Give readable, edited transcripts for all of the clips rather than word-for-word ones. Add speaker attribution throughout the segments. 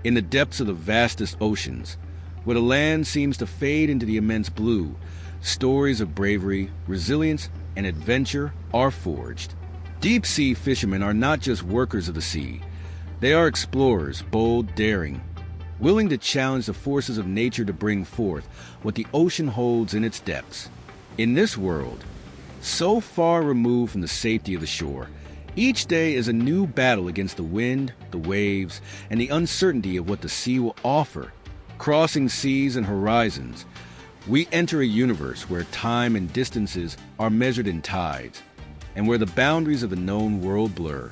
Speaker 1: In the depths of the vastest oceans, where the land seems to fade into the immense blue, stories of bravery, resilience, and adventure are forged. Deep-sea fishermen are not just workers of the sea. They are explorers, bold, daring, willing to challenge the forces of nature to bring forth what the ocean holds in its depths. In this world, so far removed from the safety of the shore, each day is a new battle against the wind, the waves, and the uncertainty of what the sea will offer. Crossing seas and horizons, we enter a universe where time and distances are measured in tides, and where the boundaries of the known world blur.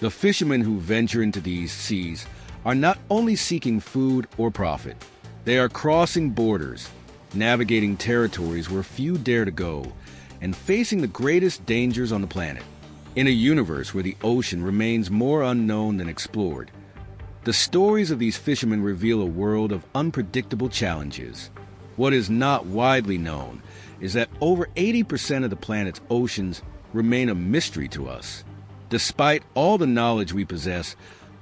Speaker 1: The fishermen who venture into these seas are not only seeking food or profit, they are crossing borders, navigating territories where few dare to go, and facing the greatest dangers on the planet. In a universe where the ocean remains more unknown than explored, the stories of these fishermen reveal a world of unpredictable challenges. What is not widely known is that over 80% of the planet's oceans remain a mystery to us. Despite all the knowledge we possess,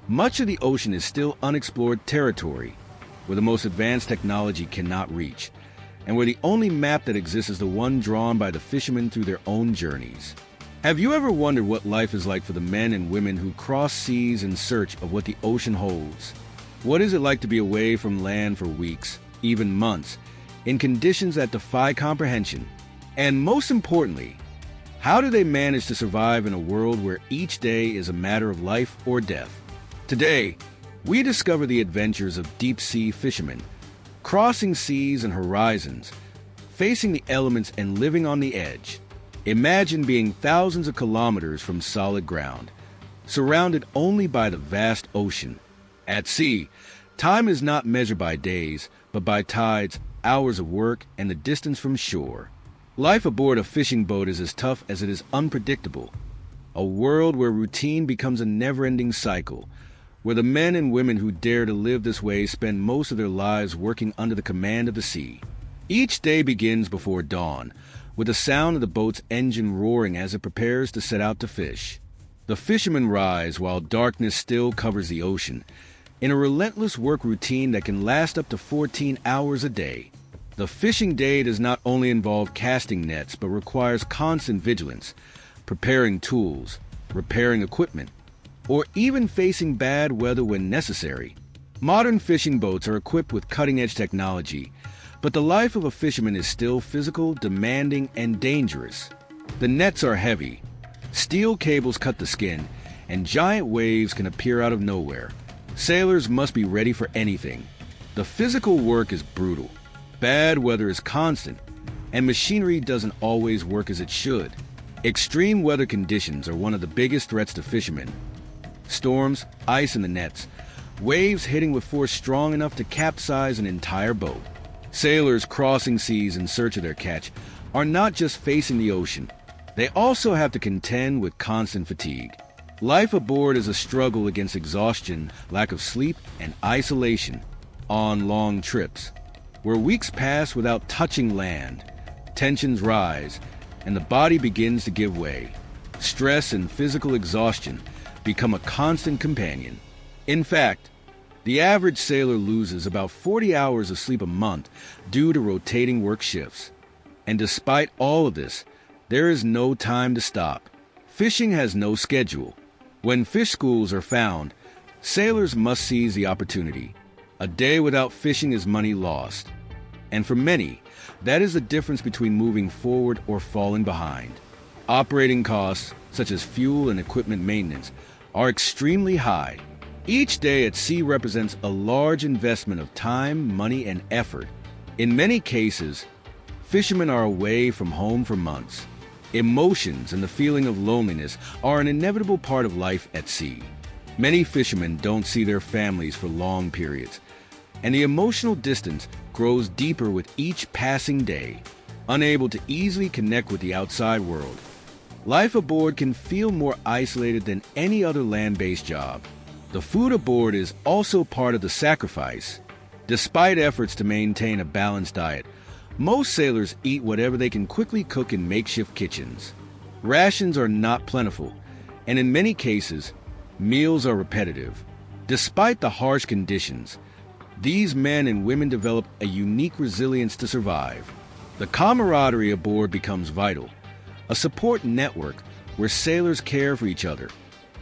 Speaker 1: much of the ocean is still unexplored territory, where the most advanced technology cannot reach, and where the only map that exists is the one drawn by the fishermen through their own journeys. Have you ever wondered what life is like for the men and women who cross seas in search of what the ocean holds? What is it like to be away from land for weeks, even months, in conditions that defy comprehension? And most importantly, how do they manage to survive in a world where each day is a matter of life or death? Today, we discover the adventures of deep-sea fishermen, crossing seas and horizons, facing the elements and living on the edge. Imagine being thousands of kilometers from solid ground, surrounded only by the vast ocean. At sea, time is not measured by days, but by tides, hours of work, and the distance from shore. Life aboard a fishing boat is as tough as it is unpredictable. A world where routine becomes a never-ending cycle, where the men and women who dare to live this way spend most of their lives working under the command of the sea. Each day begins before dawn, with the sound of the boat's engine roaring as it prepares to set out to fish. The fishermen rise while darkness still covers the ocean, in a relentless work routine that can last up to 14 hours a day. The fishing day does not only involve casting nets, but requires constant vigilance, preparing tools, repairing equipment, or even facing bad weather when necessary. Modern fishing boats are equipped with cutting-edge technology, but the life of a fisherman is still physical, demanding, and dangerous. The nets are heavy, steel cables cut the skin, and giant waves can appear out of nowhere. Sailors must be ready for anything. The physical work is brutal. Bad weather is constant, and machinery doesn't always work as it should. Extreme weather conditions are one of the biggest threats to fishermen. Storms, ice in the nets, waves hitting with force strong enough to capsize an entire boat. Sailors crossing seas in search of their catch are not just facing the ocean. They also have to contend with constant fatigue. Life aboard is a struggle against exhaustion, lack of sleep, and isolation. On long trips, where weeks pass without touching land, tensions rise, and the body begins to give way. Stress and physical exhaustion become a constant companion. In fact, the average sailor loses about 40 hours of sleep a month due to rotating work shifts. And despite all of this, there is no time to stop. Fishing has no schedule. When fish schools are found, sailors must seize the opportunity. A day without fishing is money lost. And for many, that is the difference between moving forward or falling behind. Operating costs, such as fuel and equipment maintenance, are extremely high. Each day at sea represents a large investment of time, money, and effort. In many cases, fishermen are away from home for months. Emotions and the feeling of loneliness are an inevitable part of life at sea. Many fishermen don't see their families for long periods, and the emotional distance grows deeper with each passing day. Unable to easily connect with the outside world, life aboard can feel more isolated than any other land-based job. The food aboard is also part of the sacrifice. Despite efforts to maintain a balanced diet, most sailors eat whatever they can quickly cook in makeshift kitchens. Rations are not plentiful, and in many cases, meals are repetitive. Despite the harsh conditions, these men and women develop a unique resilience to survive. The camaraderie aboard becomes vital, a support network where sailors care for each other,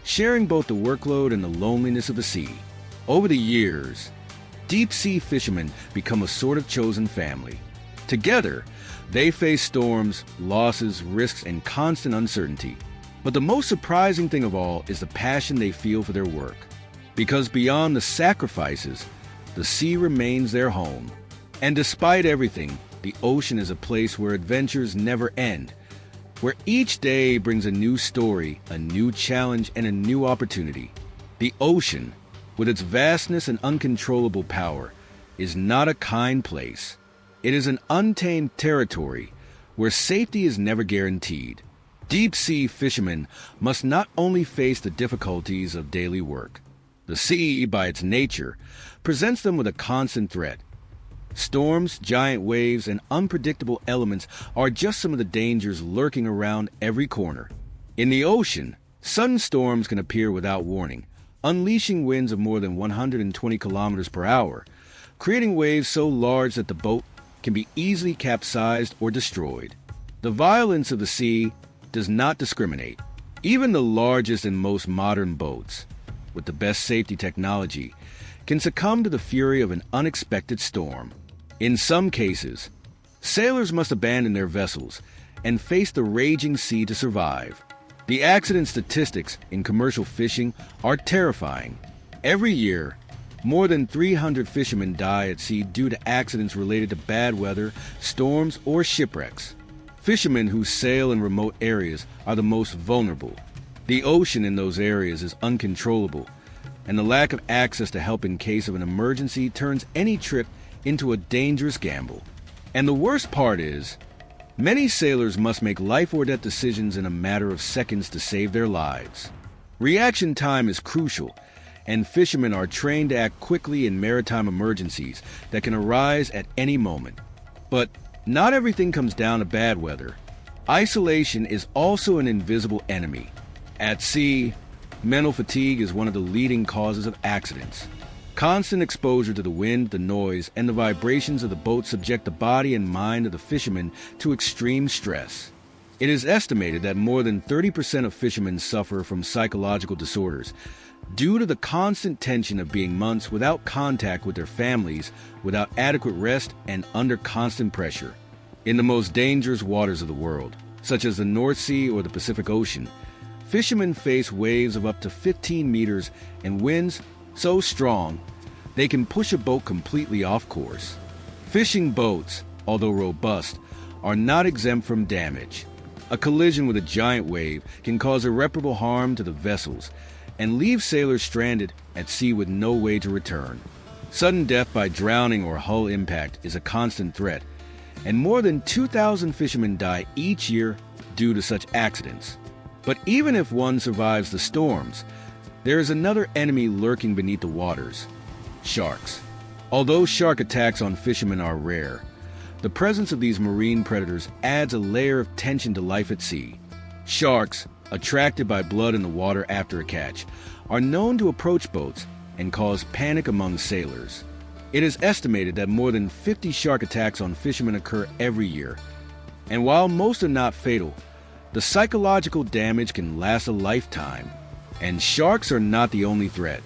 Speaker 1: sharing both the workload and the loneliness of the sea. Over the years, deep-sea fishermen become a sort of chosen family. Together, they face storms, losses, risks, and constant uncertainty. But the most surprising thing of all is the passion they feel for their work. Because beyond the sacrifices, the sea remains their home. And despite everything, the ocean is a place where adventures never end, where each day brings a new story, a new challenge, and a new opportunity. The ocean, with its vastness and uncontrollable power, is not a kind place. It is an untamed territory where safety is never guaranteed. Deep-sea fishermen must not only face the difficulties of daily work. The sea, by its nature, presents them with a constant threat. Storms, giant waves, and unpredictable elements are just some of the dangers lurking around every corner. In the ocean, sudden storms can appear without warning, unleashing winds of more than 120 kilometers per hour, creating waves so large that the boat can be easily capsized or destroyed. The violence of the sea does not discriminate. Even the largest and most modern boats, with the best safety technology, can succumb to the fury of an unexpected storm. In some cases, sailors must abandon their vessels and face the raging sea to survive. The accident statistics in commercial fishing are terrifying. Every year, more than 300 fishermen die at sea due to accidents related to bad weather, storms, or shipwrecks. Fishermen who sail in remote areas are the most vulnerable. The ocean in those areas is uncontrollable, and the lack of access to help in case of an emergency turns any trip into a dangerous gamble. And the worst part is, many sailors must make life-or-death decisions in a matter of seconds to save their lives. Reaction time is crucial, and fishermen are trained to act quickly in maritime emergencies that can arise at any moment. But not everything comes down to bad weather. Isolation is also an invisible enemy. At sea, mental fatigue is one of the leading causes of accidents. Constant exposure to the wind, the noise, and the vibrations of the boat subject the body and mind of the fishermen to extreme stress. It is estimated that more than 30% of fishermen suffer from psychological disorders due to the constant tension of being months without contact with their families, without adequate rest, and under constant pressure. In the most dangerous waters of the world, such as the North Sea or the Pacific Ocean, fishermen face waves of up to 15 meters and winds so strong they can push a boat completely off course. Fishing boats, although robust, are not exempt from damage. A collision with a giant wave can cause irreparable harm to the vessels and leave sailors stranded at sea with no way to return. Sudden death by drowning or hull impact is a constant threat, and more than 2,000 fishermen die each year due to such accidents. But even if one survives the storms, there is another enemy lurking beneath the waters: sharks. Although shark attacks on fishermen are rare, the presence of these marine predators adds a layer of tension to life at sea. Sharks, attracted by blood in the water after a catch, are known to approach boats and cause panic among sailors. It is estimated that more than 50 shark attacks on fishermen occur every year. And while most are not fatal, the psychological damage can last a lifetime. And sharks are not the only threat.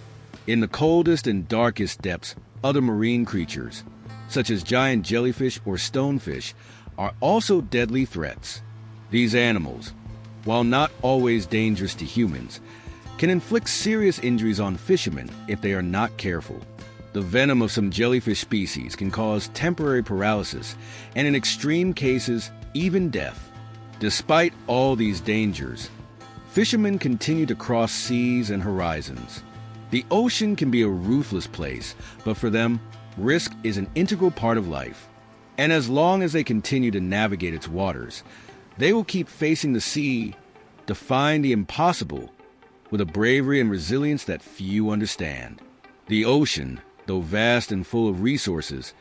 Speaker 1: In the coldest and darkest depths, other marine creatures, such as giant jellyfish or stonefish, are also deadly threats. These animals, while not always dangerous to humans, can inflict serious injuries on fishermen if they are not careful. The venom of some jellyfish species can cause temporary paralysis and, in extreme cases, even death. Despite all these dangers, fishermen continue to cross seas and horizons. The ocean can be a ruthless place, but for them, risk is an integral part of life. And as long as they continue to navigate its waters, they will keep facing the sea, defying the impossible, with a bravery and resilience that few understand. The ocean, though vast and full of resources,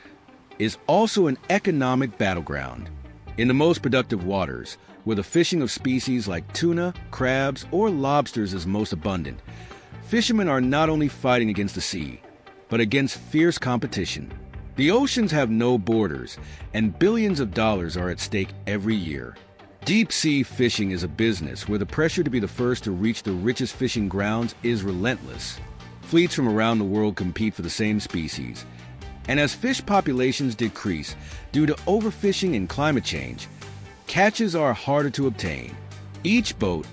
Speaker 1: is also an economic battleground. In the most productive waters, where the fishing of species like tuna, crabs, or lobsters is most abundant, Fishermen are not only fighting against the sea, but against fierce competition. The oceans have no borders, and billions of dollars are at stake every year. Deep-sea fishing is a business where the pressure to be the first to reach the richest fishing grounds is relentless. Fleets from around the world compete for the same species, and as fish populations decrease due to overfishing and climate change, catches are harder to obtain. Each boat,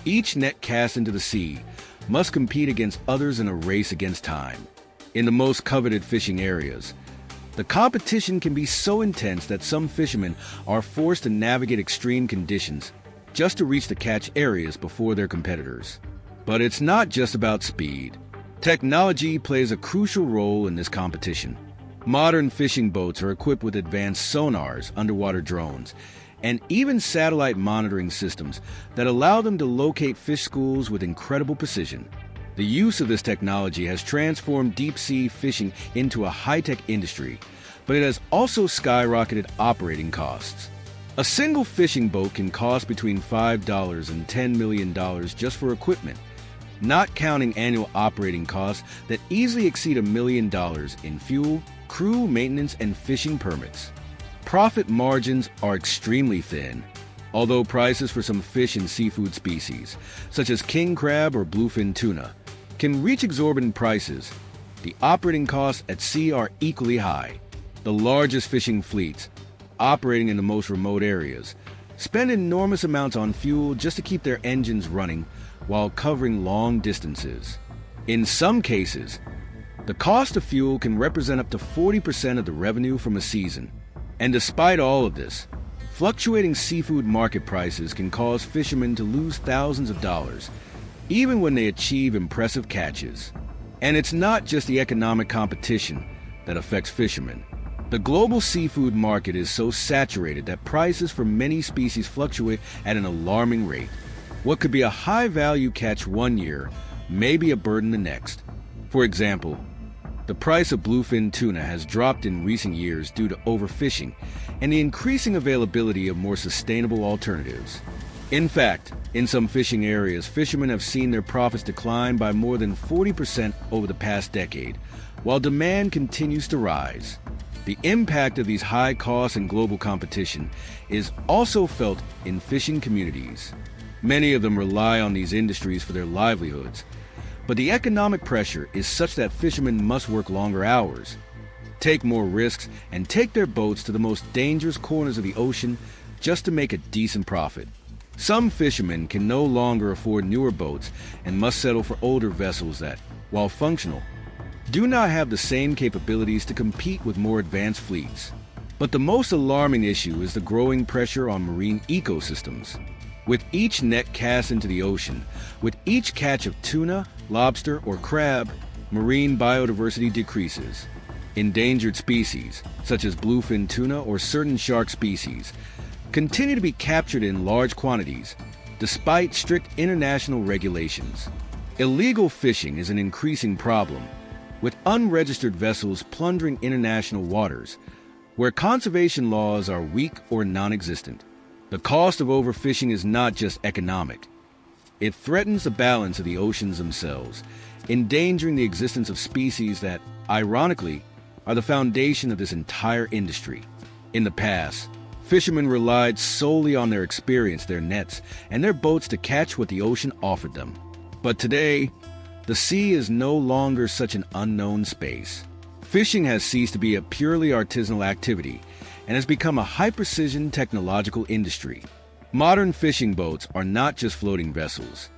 Speaker 1: each net cast into the sea, must compete against others in a race against time. In the most coveted fishing areas, the competition can be so intense that some fishermen are forced to navigate extreme conditions just to reach the catch areas before their competitors. But it's not just about speed. Technology plays a crucial role in this competition. Modern fishing boats are equipped with advanced sonars, underwater drones, and even satellite monitoring systems that allow them to locate fish schools with incredible precision. The use of this technology has transformed deep-sea fishing into a high-tech industry, but it has also skyrocketed operating costs. A single fishing boat can cost between $5 and $10 million just for equipment, not counting annual operating costs that easily exceed $1 million in fuel, crew, maintenance, and fishing permits. Profit margins are extremely thin. Although prices for some fish and seafood species, such as king crab or bluefin tuna, can reach exorbitant prices, the operating costs at sea are equally high. The largest fishing fleets, operating in the most remote areas, spend enormous amounts on fuel just to keep their engines running while covering long distances. In some cases, the cost of fuel can represent up to 40% of the revenue from a season. And despite all of this, fluctuating seafood market prices can cause fishermen to lose thousands of dollars, even when they achieve impressive catches. And it's not just the economic competition that affects fishermen. The global seafood market is so saturated that prices for many species fluctuate at an alarming rate. What could be a high-value catch one year may be a burden the next. For example, the price of bluefin tuna has dropped in recent years due to overfishing and the increasing availability of more sustainable alternatives. In fact, in some fishing areas, fishermen have seen their profits decline by more than 40% over the past decade, while demand continues to rise. The impact of these high costs and global competition is also felt in fishing communities. Many of them rely on these industries for their livelihoods, but the economic pressure is such that fishermen must work longer hours, take more risks, and take their boats to the most dangerous corners of the ocean just to make a decent profit. Some fishermen can no longer afford newer boats and must settle for older vessels that, while functional, do not have the same capabilities to compete with more advanced fleets. But the most alarming issue is the growing pressure on marine ecosystems. With each net cast into the ocean, with each catch of tuna, lobster, or crab, marine biodiversity decreases. Endangered species, such as bluefin tuna or certain shark species, continue to be captured in large quantities, despite strict international regulations. Illegal fishing is an increasing problem, with unregistered vessels plundering international waters, where conservation laws are weak or non-existent. The cost of overfishing is not just economic. It threatens the balance of the oceans themselves, endangering the existence of species that, ironically, are the foundation of this entire industry. In the past, fishermen relied solely on their experience, their nets, and their boats to catch what the ocean offered them. But today, the sea is no longer such an unknown space. Fishing has ceased to be a purely artisanal activity and has become a high-precision technological industry. Modern fishing boats are not just floating vessels.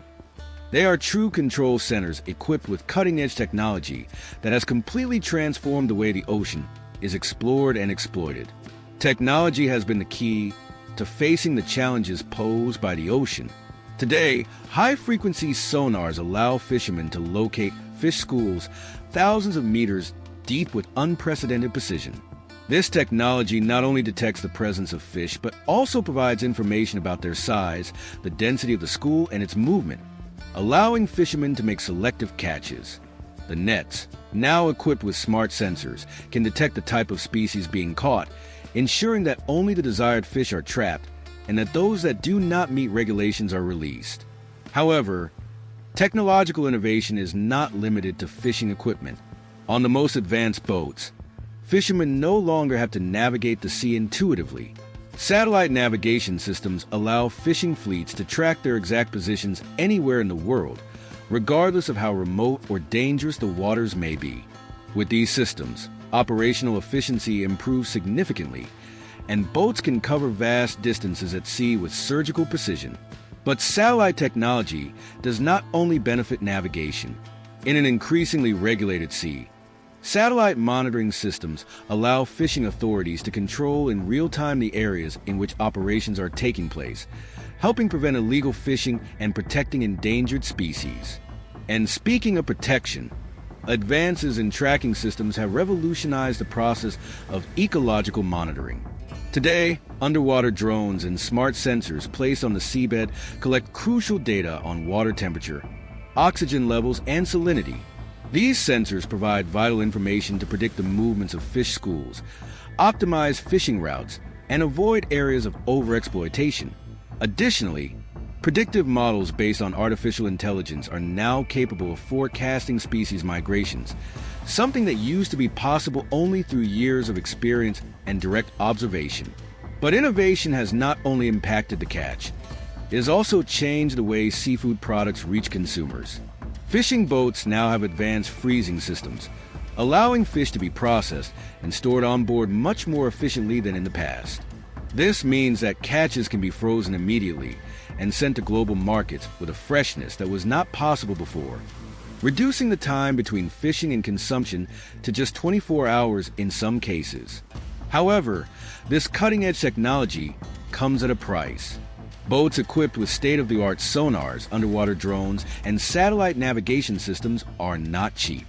Speaker 1: They are true control centers equipped with cutting-edge technology that has completely transformed the way the ocean is explored and exploited. Technology has been the key to facing the challenges posed by the ocean. Today, high-frequency sonars allow fishermen to locate fish schools thousands of meters deep with unprecedented precision. This technology not only detects the presence of fish, but also provides information about their size, the density of the school, and its movement, allowing fishermen to make selective catches. The nets, now equipped with smart sensors, can detect the type of species being caught, ensuring that only the desired fish are trapped and that those that do not meet regulations are released. However, Technological innovation is not limited to fishing equipment. On the most advanced boats, fishermen no longer have to navigate the sea intuitively. Satellite navigation systems allow fishing fleets to track their exact positions anywhere in the world, regardless of how remote or dangerous the waters may be. With these systems, operational efficiency improves significantly, and boats can cover vast distances at sea with surgical precision. But satellite technology does not only benefit navigation. In an increasingly regulated sea, satellite monitoring systems allow fishing authorities to control in real time the areas in which operations are taking place, helping prevent illegal fishing and protecting endangered species. And speaking of protection, advances in tracking systems have revolutionized the process of ecological monitoring. Today, underwater drones and smart sensors placed on the seabed collect crucial data on water temperature, oxygen levels, and salinity. These sensors provide vital information to predict the movements of fish schools, optimize fishing routes, and avoid areas of overexploitation. Additionally, predictive models based on artificial intelligence are now capable of forecasting species migrations, something that used to be possible only through years of experience and direct observation. But innovation has not only impacted the catch, it has also changed the way seafood products reach consumers. Fishing boats now have advanced freezing systems, allowing fish to be processed and stored on board much more efficiently than in the past. This means that catches can be frozen immediately and sent to global markets with a freshness that was not possible before, reducing the time between fishing and consumption to just 24 hours in some cases. However, this cutting-edge technology comes at a price. Boats equipped with state-of-the-art sonars, underwater drones, and satellite navigation systems are not cheap.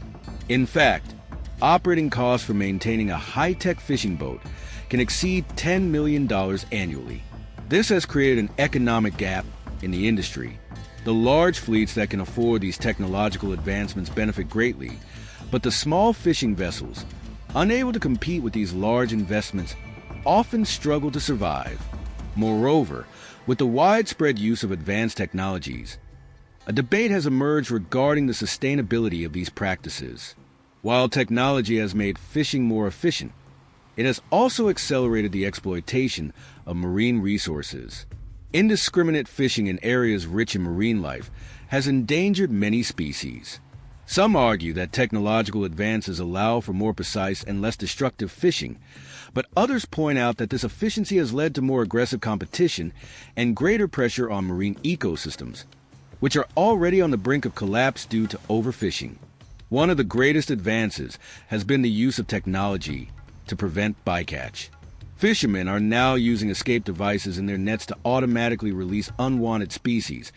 Speaker 1: In fact, operating costs for maintaining a high-tech fishing boat can exceed $10 million annually. This has created an economic gap in the industry. The large fleets that can afford these technological advancements benefit greatly, but the small fishing vessels, unable to compete with these large investments, often struggle to survive. Moreover, with the widespread use of advanced technologies, a debate has emerged regarding the sustainability of these practices. While technology has made fishing more efficient, it has also accelerated the exploitation of marine resources. Indiscriminate fishing in areas rich in marine life has endangered many species. Some argue that technological advances allow for more precise and less destructive fishing, but others point out that this efficiency has led to more aggressive competition and greater pressure on marine ecosystems, which are already on the brink of collapse due to overfishing. One of the greatest advances has been the use of technology to prevent bycatch. Fishermen are now using escape devices in their nets to automatically release unwanted species,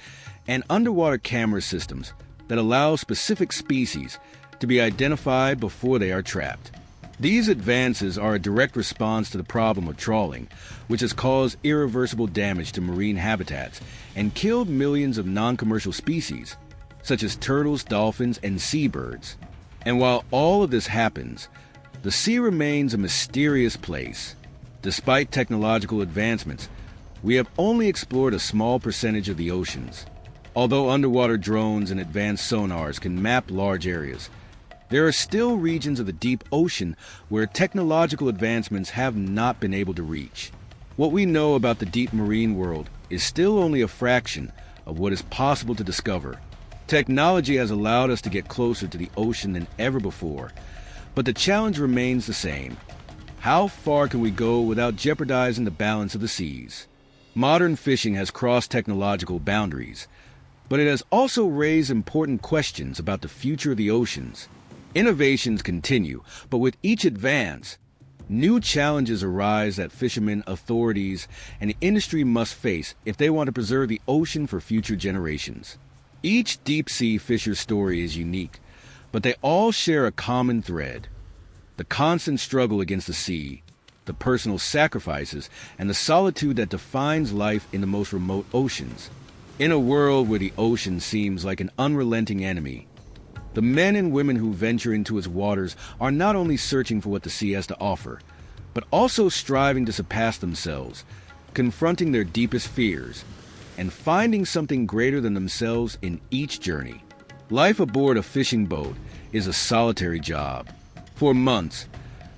Speaker 1: and underwater camera systems that allow specific species to be identified before they are trapped. These advances are a direct response to the problem of trawling, which has caused irreversible damage to marine habitats and killed millions of non-commercial species, such as turtles, dolphins, and seabirds. And while all of this happens, the sea remains a mysterious place. Despite technological advancements, we have only explored a small percentage of the oceans. Although underwater drones and advanced sonars can map large areas, there are still regions of the deep ocean where technological advancements have not been able to reach. What we know about the deep marine world is still only a fraction of what is possible to discover. Technology has allowed us to get closer to the ocean than ever before, but the challenge remains the same. How far can we go without jeopardizing the balance of the seas? Modern fishing has crossed technological boundaries, but it has also raised important questions about the future of the oceans. Innovations continue, but with each advance, new challenges arise that fishermen, authorities, and the industry must face if they want to preserve the ocean for future generations. Each deep-sea fisher's story is unique, but they all share a common thread: the constant struggle against the sea, the personal sacrifices, and the solitude that defines life in the most remote oceans. In a world where the ocean seems like an unrelenting enemy, the men and women who venture into its waters are not only searching for what the sea has to offer, but also striving to surpass themselves, confronting their deepest fears, and finding something greater than themselves in each journey. Life aboard a fishing boat is a solitary job. For months,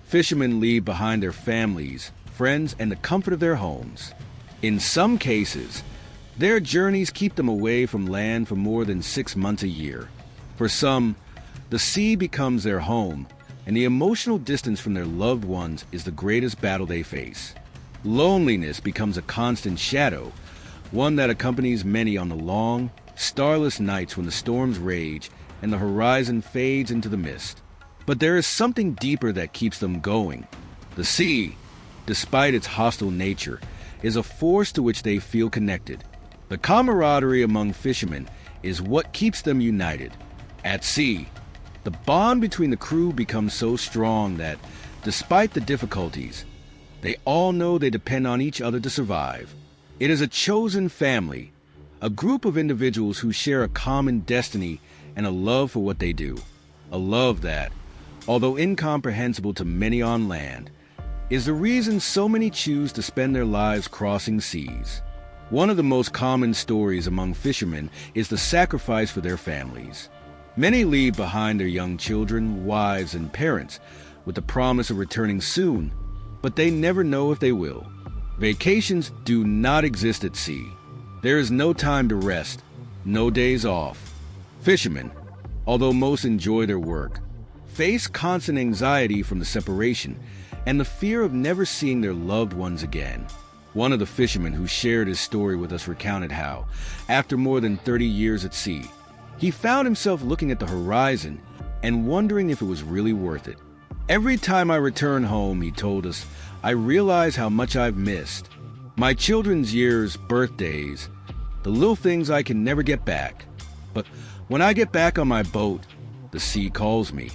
Speaker 1: fishermen leave behind their families, friends, and the comfort of their homes. In some cases, their journeys keep them away from land for more than 6 months a year. For some, the sea becomes their home, and the emotional distance from their loved ones is the greatest battle they face. Loneliness becomes a constant shadow, one that accompanies many on the long, starless nights when the storms rage and the horizon fades into the mist. But there is something deeper that keeps them going. The sea, despite its hostile nature, is a force to which they feel connected. The camaraderie among fishermen is what keeps them united. At sea, the bond between the crew becomes so strong that, despite the difficulties, they all know they depend on each other to survive. It is a chosen family, a group of individuals who share a common destiny and a love for what they do. A love that, although incomprehensible to many on land, is the reason so many choose to spend their lives crossing seas. One of the most common stories among fishermen is the sacrifice for their families. Many leave behind their young children, wives, and parents with the promise of returning soon, but they never know if they will. Vacations do not exist at sea. There is no time to rest, no days off. Fishermen, although most enjoy their work, face constant anxiety from the separation and the fear of never seeing their loved ones again. One of the fishermen who shared his story with us recounted how, after more than 30 years at sea, he found himself looking at the horizon and wondering if it was really worth it. Every time I return home, he told us, I realize how much I've missed. My children's years, birthdays, the little things I can never get back. But when I get back on my boat, the sea calls me.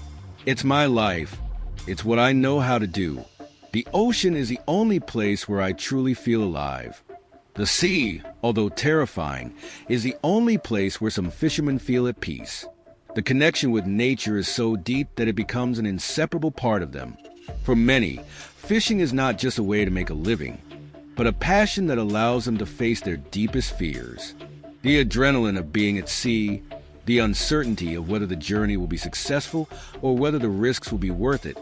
Speaker 1: It's my life. It's what I know how to do. The ocean is the only place where I truly feel alive. The sea, although terrifying, is the only place where some fishermen feel at peace. The connection with nature is so deep that it becomes an inseparable part of them. For many, fishing is not just a way to make a living, but a passion that allows them to face their deepest fears. The adrenaline of being at sea, the uncertainty of whether the journey will be successful or whether the risks will be worth it,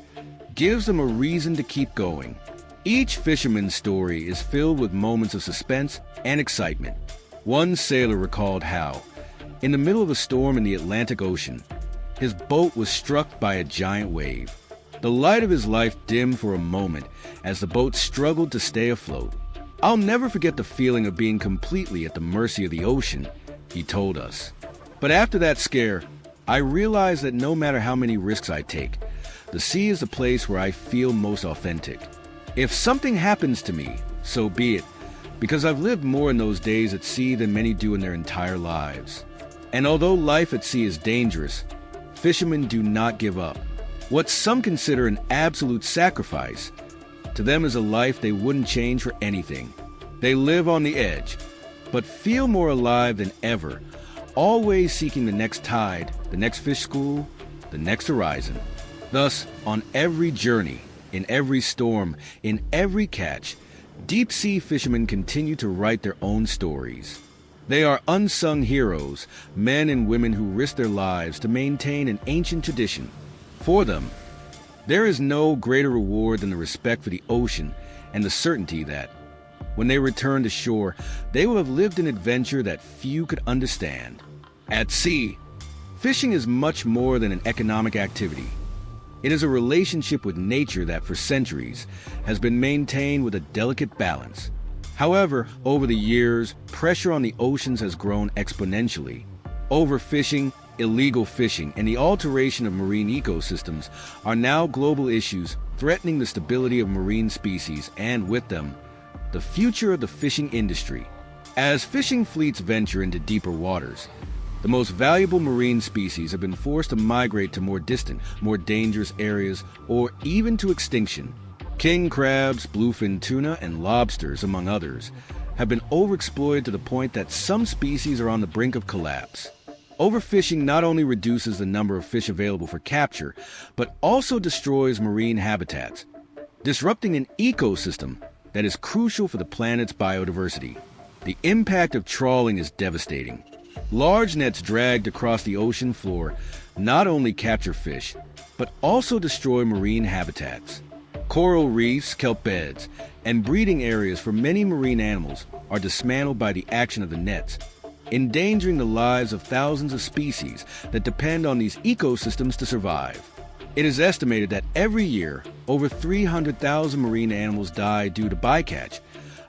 Speaker 1: gives them a reason to keep going. Each fisherman's story is filled with moments of suspense and excitement. One sailor recalled how, in the middle of a storm in the Atlantic Ocean, his boat was struck by a giant wave. The light of his life dimmed for a moment as the boat struggled to stay afloat. I'll never forget the feeling of being completely at the mercy of the ocean, he told us. But after that scare, I realized that no matter how many risks I take, the sea is the place where I feel most authentic. If something happens to me, so be it, because I've lived more in those days at sea than many do in their entire lives. And although life at sea is dangerous, fishermen do not give up. What some consider an absolute sacrifice, to them is a life they wouldn't change for anything. They live on the edge, but feel more alive than ever, always seeking the next tide, the next fish school, the next horizon. Thus, on every journey, in every storm, in every catch, deep-sea fishermen continue to write their own stories. They are unsung heroes, men and women who risk their lives to maintain an ancient tradition. For them, there is no greater reward than the respect for the ocean and the certainty that, when they return to shore, they will have lived an adventure that few could understand. At sea, fishing is much more than an economic activity. It is a relationship with nature that for centuries has been maintained with a delicate balance. However, over the years, pressure on the oceans has grown exponentially. Overfishing, illegal fishing, and the alteration of marine ecosystems are now global issues threatening the stability of marine species and, with them, the future of the fishing industry. As fishing fleets venture into deeper waters, the most valuable marine species have been forced to migrate to more distant, more dangerous areas, or even to extinction. King crabs, bluefin tuna, and lobsters, among others, have been overexploited to the point that some species are on the brink of collapse. Overfishing not only reduces the number of fish available for capture, but also destroys marine habitats, disrupting an ecosystem that is crucial for the planet's biodiversity. The impact of trawling is devastating. Large nets dragged across the ocean floor not only capture fish, but also destroy marine habitats. Coral reefs, kelp beds, and breeding areas for many marine animals are dismantled by the action of the nets, endangering the lives of thousands of species that depend on these ecosystems to survive. It is estimated that every year, over 300,000 marine animals die due to bycatch,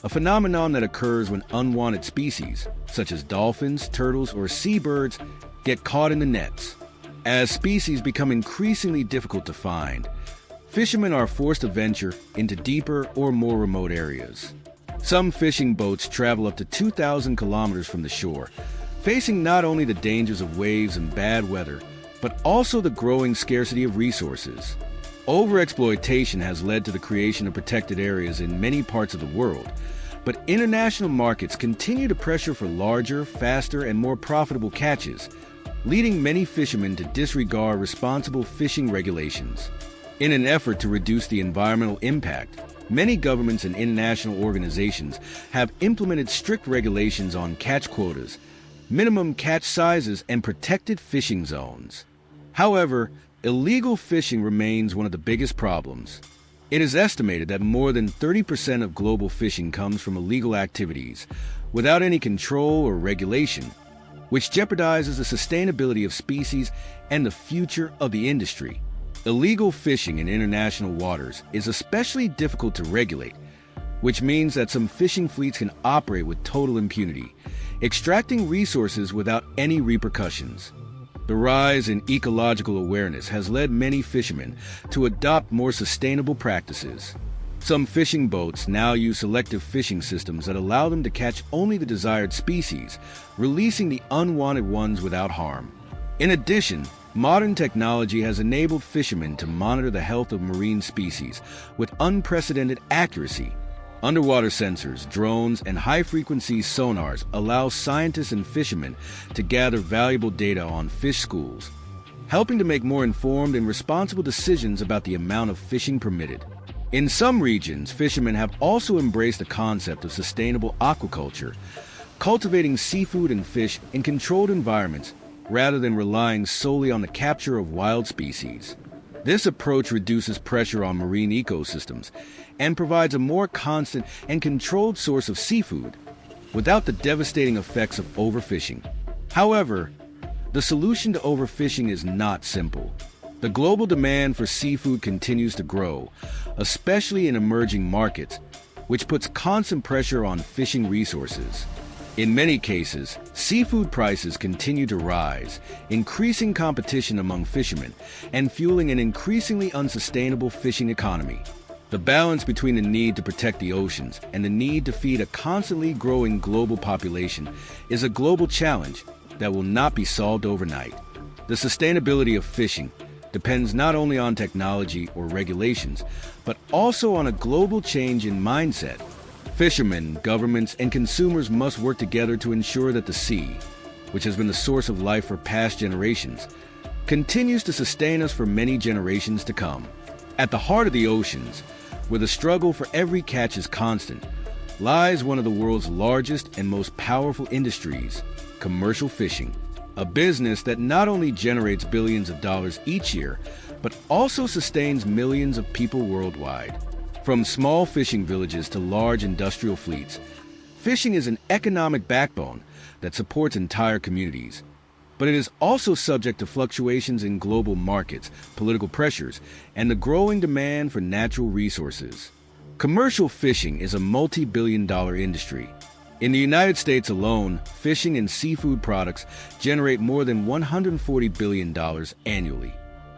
Speaker 1: a phenomenon that occurs when unwanted species, such as dolphins, turtles, or seabirds, get caught in the nets. As species become increasingly difficult to find, fishermen are forced to venture into deeper or more remote areas. Some fishing boats travel up to 2,000 kilometers from the shore, facing not only the dangers of waves and bad weather, but also the growing scarcity of resources. Overexploitation has led to the creation of protected areas in many parts of the world, but international markets continue to pressure for larger, faster, and more profitable catches, leading many fishermen to disregard responsible fishing regulations. In an effort to reduce the environmental impact, many governments and international organizations have implemented strict regulations on catch quotas, minimum catch sizes, and protected fishing zones. However, illegal fishing remains one of the biggest problems. It is estimated that more than 30% of global fishing comes from illegal activities, without any control or regulation, which jeopardizes the sustainability of species and the future of the industry. Illegal fishing in international waters is especially difficult to regulate, which means that some fishing fleets can operate with total impunity, extracting resources without any repercussions. The rise in ecological awareness has led many fishermen to adopt more sustainable practices. Some fishing boats now use selective fishing systems that allow them to catch only the desired species, releasing the unwanted ones without harm. In addition, modern technology has enabled fishermen to monitor the health of marine species with unprecedented accuracy. Underwater sensors, drones, and high-frequency sonars allow scientists and fishermen to gather valuable data on fish schools, helping to make more informed and responsible decisions about the amount of fishing permitted. In some regions, fishermen have also embraced the concept of sustainable aquaculture, cultivating seafood and fish in controlled environments rather than relying solely on the capture of wild species. This approach reduces pressure on marine ecosystems and provides a more constant and controlled source of seafood without the devastating effects of overfishing. However, the solution to overfishing is not simple. The global demand for seafood continues to grow, especially in emerging markets, which puts constant pressure on fishing resources. In many cases, seafood prices continue to rise, increasing competition among fishermen and fueling an increasingly unsustainable fishing economy. The balance between the need to protect the oceans and the need to feed a constantly growing global population is a global challenge that will not be solved overnight. The sustainability of fishing depends not only on technology or regulations, but also on a global change in mindset. Fishermen, governments, and consumers must work together to ensure that the sea, which has been the source of life for past generations, continues to sustain us for many generations to come. At the heart of the oceans, where the struggle for every catch is constant, lies one of the world's largest and most powerful industries, commercial fishing, a business that not only generates billions of dollars each year, but also sustains millions of people worldwide. From small fishing villages to large industrial fleets, fishing is an economic backbone that supports entire communities. But it is also subject to fluctuations in global markets, political pressures, and the growing demand for natural resources. Commercial fishing is a multi-billion-dollar industry. In the United States alone, fishing and seafood products generate more than $140 billion annually.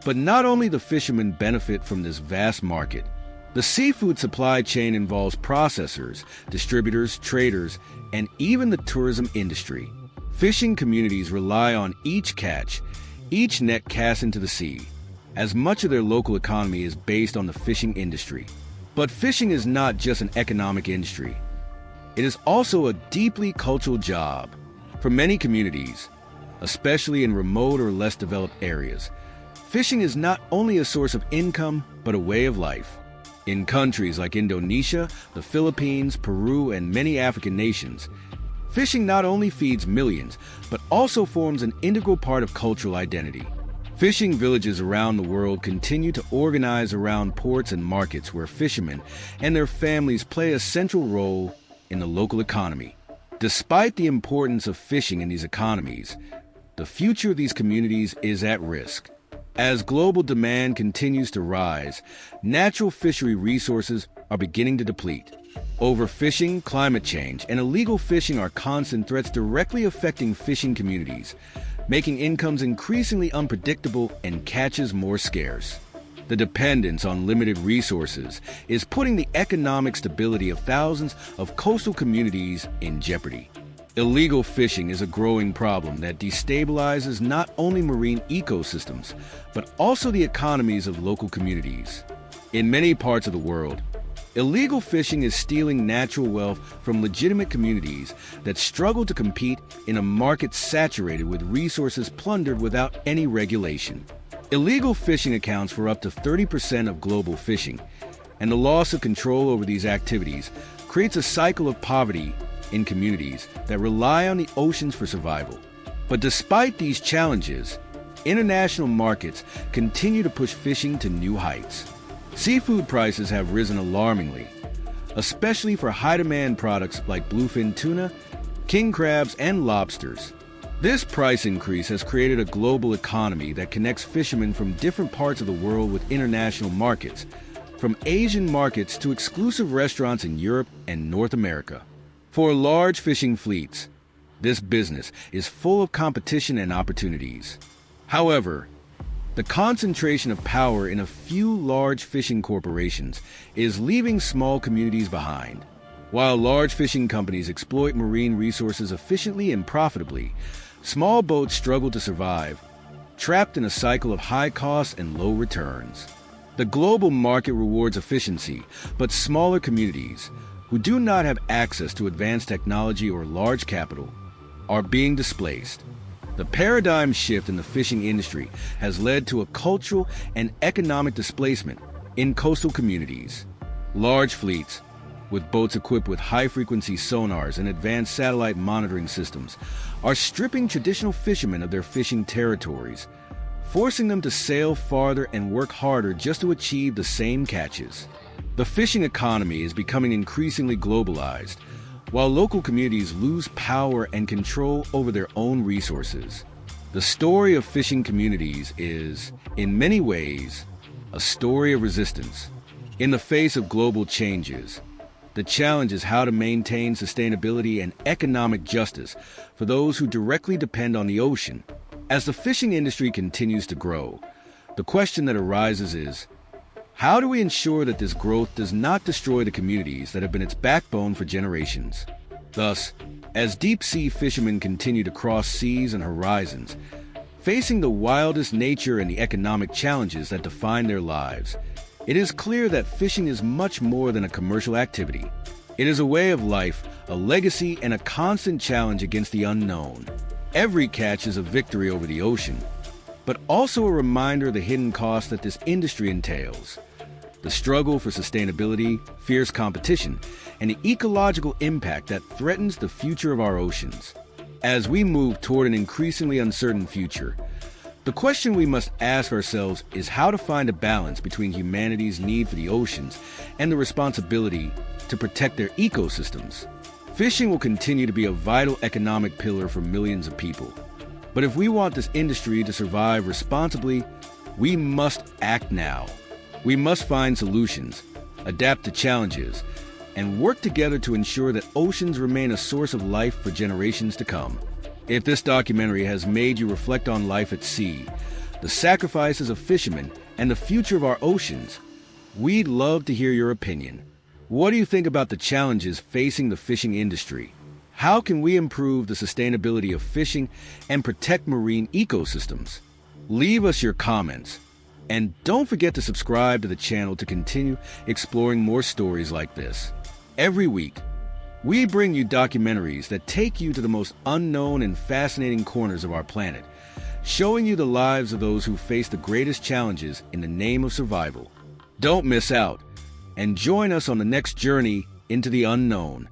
Speaker 1: But not only the fishermen benefit from this vast market. The seafood supply chain involves processors, distributors, traders, and even the tourism industry. Fishing communities rely on each catch, each net cast into the sea, as much of their local economy is based on the fishing industry. But fishing is not just an economic industry. It is also a deeply cultural job. For many communities, especially in remote or less developed areas, fishing is not only a source of income, but a way of life. In countries like Indonesia, the Philippines, Peru, and many African nations, Fishing not only feeds millions, but also forms an integral part of cultural identity. Fishing villages around the world continue to organize around ports and markets where fishermen and their families play a central role in the local economy. Despite the importance of fishing in these economies, the future of these communities is at risk. As global demand continues to rise, natural fishery resources are beginning to deplete. Overfishing, climate change, and illegal fishing are constant threats directly affecting fishing communities, making incomes increasingly unpredictable and catches more scarce. The dependence on limited resources is putting the economic stability of thousands of coastal communities in jeopardy. Illegal fishing is a growing problem that destabilizes not only marine ecosystems, but also the economies of local communities. In many parts of the world, illegal fishing is stealing natural wealth from legitimate communities that struggle to compete in a market saturated with resources plundered without any regulation. Illegal fishing accounts for up to 30% of global fishing, and the loss of control over these activities creates a cycle of poverty in communities that rely on the oceans for survival. But despite these challenges, international markets continue to push fishing to new heights. Seafood prices have risen alarmingly, especially for high-demand products like bluefin tuna, king crabs, and lobsters. This price increase has created a global economy that connects fishermen from different parts of the world with international markets, from Asian markets to exclusive restaurants in Europe and North America. For large fishing fleets, this business is full of competition and opportunities. However, the concentration of power in a few large fishing corporations is leaving small communities behind. While large fishing companies exploit marine resources efficiently and profitably, small boats struggle to survive, trapped in a cycle of high costs and low returns. The global market rewards efficiency, but smaller communities, who do not have access to advanced technology or large capital, are being displaced. The paradigm shift in the fishing industry has led to a cultural and economic displacement in coastal communities. Large fleets, with boats equipped with high-frequency sonars and advanced satellite monitoring systems, are stripping traditional fishermen of their fishing territories, forcing them to sail farther and work harder just to achieve the same catches. The fishing economy is becoming increasingly globalized, while local communities lose power and control over their own resources. The story of fishing communities is, in many ways, a story of resistance. In the face of global changes, the challenge is how to maintain sustainability and economic justice for those who directly depend on the ocean. As the fishing industry continues to grow, the question that arises is, how do we ensure that this growth does not destroy the communities that have been its backbone for generations? Thus, as deep-sea fishermen continue to cross seas and horizons, facing the wildest nature and the economic challenges that define their lives, it is clear that fishing is much more than a commercial activity. It is a way of life, a legacy, and a constant challenge against the unknown. Every catch is a victory over the ocean, but also a reminder of the hidden cost that this industry entails. The struggle for sustainability, fierce competition, and the ecological impact that threatens the future of our oceans. As we move toward an increasingly uncertain future, the question we must ask ourselves is how to find a balance between humanity's need for the oceans and the responsibility to protect their ecosystems. Fishing will continue to be a vital economic pillar for millions of people. But if we want this industry to survive responsibly, we must act now. We must find solutions, adapt to challenges, and work together to ensure that oceans remain a source of life for generations to come. If this documentary has made you reflect on life at sea, the sacrifices of fishermen, and the future of our oceans, we'd love to hear your opinion. What do you think about the challenges facing the fishing industry? How can we improve the sustainability of fishing and protect marine ecosystems? Leave us your comments. And don't forget to subscribe to the channel to continue exploring more stories like this. Every week, we bring you documentaries that take you to the most unknown and fascinating corners of our planet, showing you the lives of those who face the greatest challenges in the name of survival. Don't miss out, and join us on the next journey into the unknown.